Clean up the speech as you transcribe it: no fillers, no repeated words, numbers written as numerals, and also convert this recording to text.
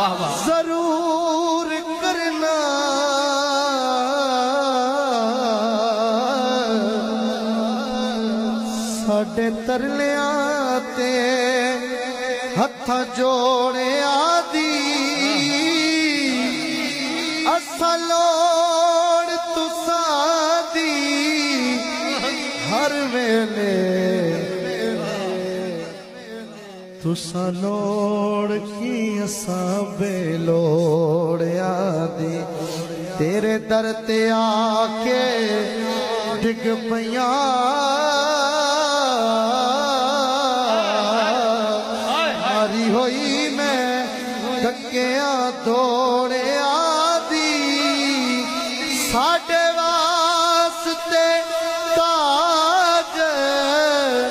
वाह वाह जरूर करना साडे तरलियां ते हत्था जोड़े आदि असा लोड़ तुसा दी हर वेले तुसा लोड़ की असा बेलोड़िया दी तेरे दर ते आके डिग पइयां